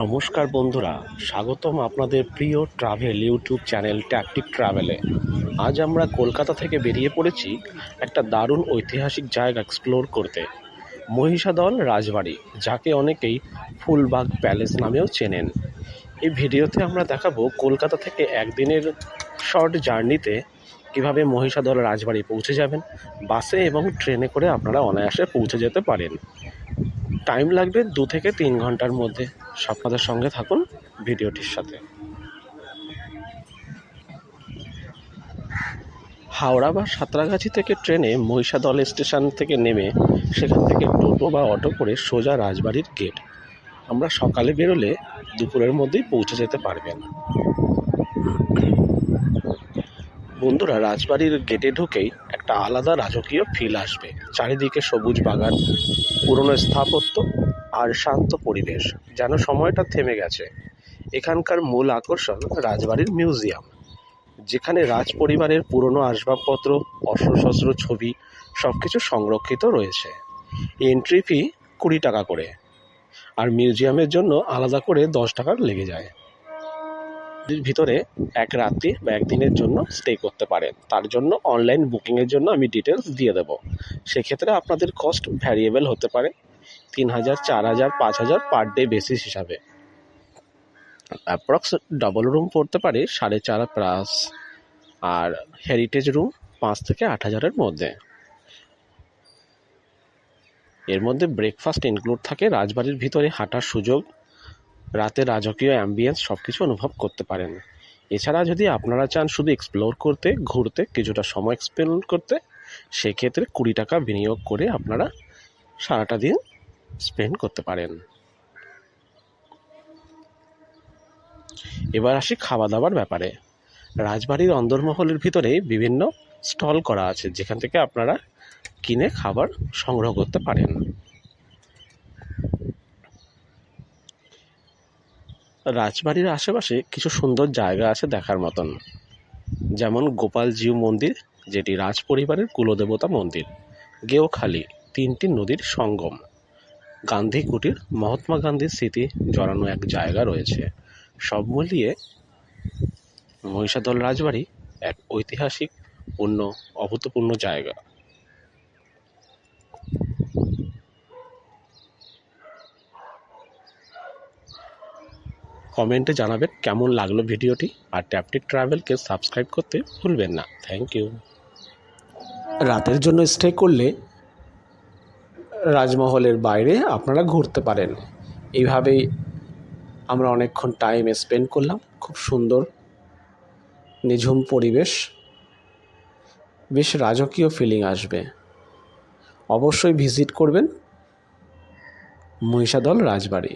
নমস্কার বন্ধুরা, স্বাগতম আপনাদের প্রিয় ট্রাভেল ইউটিউব চ্যানেল ট্যাকটিক ট্রাভেলে। আজ আমরা কলকাতা থেকে বেরিয়ে পড়েছি একটা দারুণ ঐতিহাসিক জায়গা এক্সপ্লোর করতে, মহিষাদল রাজবাড়ি, যাকে অনেকেই ফুলবাগ প্যালেস নামেও চেনেন। এই ভিডিওতে আমরা দেখাবো কলকাতা থেকে একদিনের শর্ট জার্নিতে কিভাবে মহিষাদল রাজবাড়ি পৌঁছে যাবেন। বাসে এবং ট্রেনে করে আপনারা অনায়াসে পৌঁছে যেতে পারেন। টাইম লাগবে 2 থেকে 3 ঘন্টার মধ্যে। আপনাদের সঙ্গে থাকুন ভিডিওটির সাথে। হাওড়া বা সাঁতরাগাছি থেকে ট্রেনে মহিষাদল স্টেশন থেকে নেমে সেখান থেকে টোটো বা অটো করে সোজা রাজবাড়ির গেট। আমরা সকালে বেরোলে দুপুরের মধ্যেই পৌঁছে যেতে পারবেন। বন্ধুরা, রাজবাড়ির গেটে ঢুকেই একটা আলাদা রাজকীয় ফিল আসবে। চারিদিকে সবুজ বাগান, পুরনো স্থাপত্য আর শান্ত পরিবেশ, যেন সময়টা থেমে গেছে। এখানকার মূল আকর্ষণ রাজবাড়ির মিউজিয়াম, যেখানে রাজ পরিবারের পুরনো আসবাবপত্র, অস্ত্রশস্ত্র, ছবি সবকিছু সংরক্ষিত রয়েছে। এন্ট্রি ফি 20 টাকা করে, আর মিউজিয়ামের জন্য আলাদা করে 10 টাকা লেগে যায়। এর ভিতরে এক রাত্রি বা একদিনের জন্য স্টে করতে পারেন। তার জন্য অনলাইন বুকিংয়ের জন্য আমি ডিটেলস দিয়ে দেবো। সেক্ষেত্রে আপনাদের কস্ট ভ্যারিয়েবল হতে পারে 3000, 4000, 5000 পার ডে বেসিস হিসাবে। অ্যাপ্রক্স ডবল রুম পড়তে পারে 4.5 প্লাস, আর হেরিটেজ রুম 5 থেকে 8,000-এর মধ্যে। এর মধ্যে ব্রেকফাস্ট ইনক্লুড থাকে। রাজবাড়ির ভিতরে হাঁটার সুযোগ, রাতে রাজকীয় অ্যাম্বিয়েন্স সব কিছু অনুভব করতে পারেন। এছাড়া যদি আপনারা চান শুধু এক্সপ্লোর করতে, ঘুরতে, কিছুটা সময় স্পেন্ড করতে, সেক্ষেত্রে 20 টাকা বিনিয়োগ করে আপনারা সারাটা দিন স্পেন্ড করতে পারেন। এবার আসি খাওয়া দাওয়ার ব্যাপারে। রাজবাড়ির অন্দরমহলের ভিতরে বিভিন্ন স্টল করা আছে, যেখান থেকে আপনারা কিনে খাবার সংগ্রহ করতে পারেন। রাজবাড়ির আশেপাশে কিছু সুন্দর জায়গা আছে দেখার মতন, যেমন গোপালজিউ মন্দির, যেটি রাজ পরিবারের কুলদেবতা মন্দির। গেওখালি, 3টি নদীর সঙ্গম। গান্ধী কুটির, মহাত্মা গান্ধীর স্মৃতি জড়ানো এক জায়গা রয়েছে। সব মিলিয়ে মহিষাদল রাজবাড়ি এক ঐতিহাসিক অভূতপূর্ণ জায়গা। কমেন্টে জানাবেন কেমন লাগলো ভিডিওটি, আর ট্যাকটিক ট্রাভেলকে সাবস্ক্রাইব করতে ভুলবেন না। Thank you. রাতের জন্য স্টে করলে রাজমহলের বাইরে আপনারা ঘুরতে পারেন। এইভাবেই আমরা অনেকক্ষণ টাইম স্পেন্ড করলাম। খুব সুন্দর নিঝুম পরিবেশ, বেশ রাজকীয় ফিলিং আসবে। অবশ্যই ভিজিট করবেন মহিষাদল রাজবাড়ি।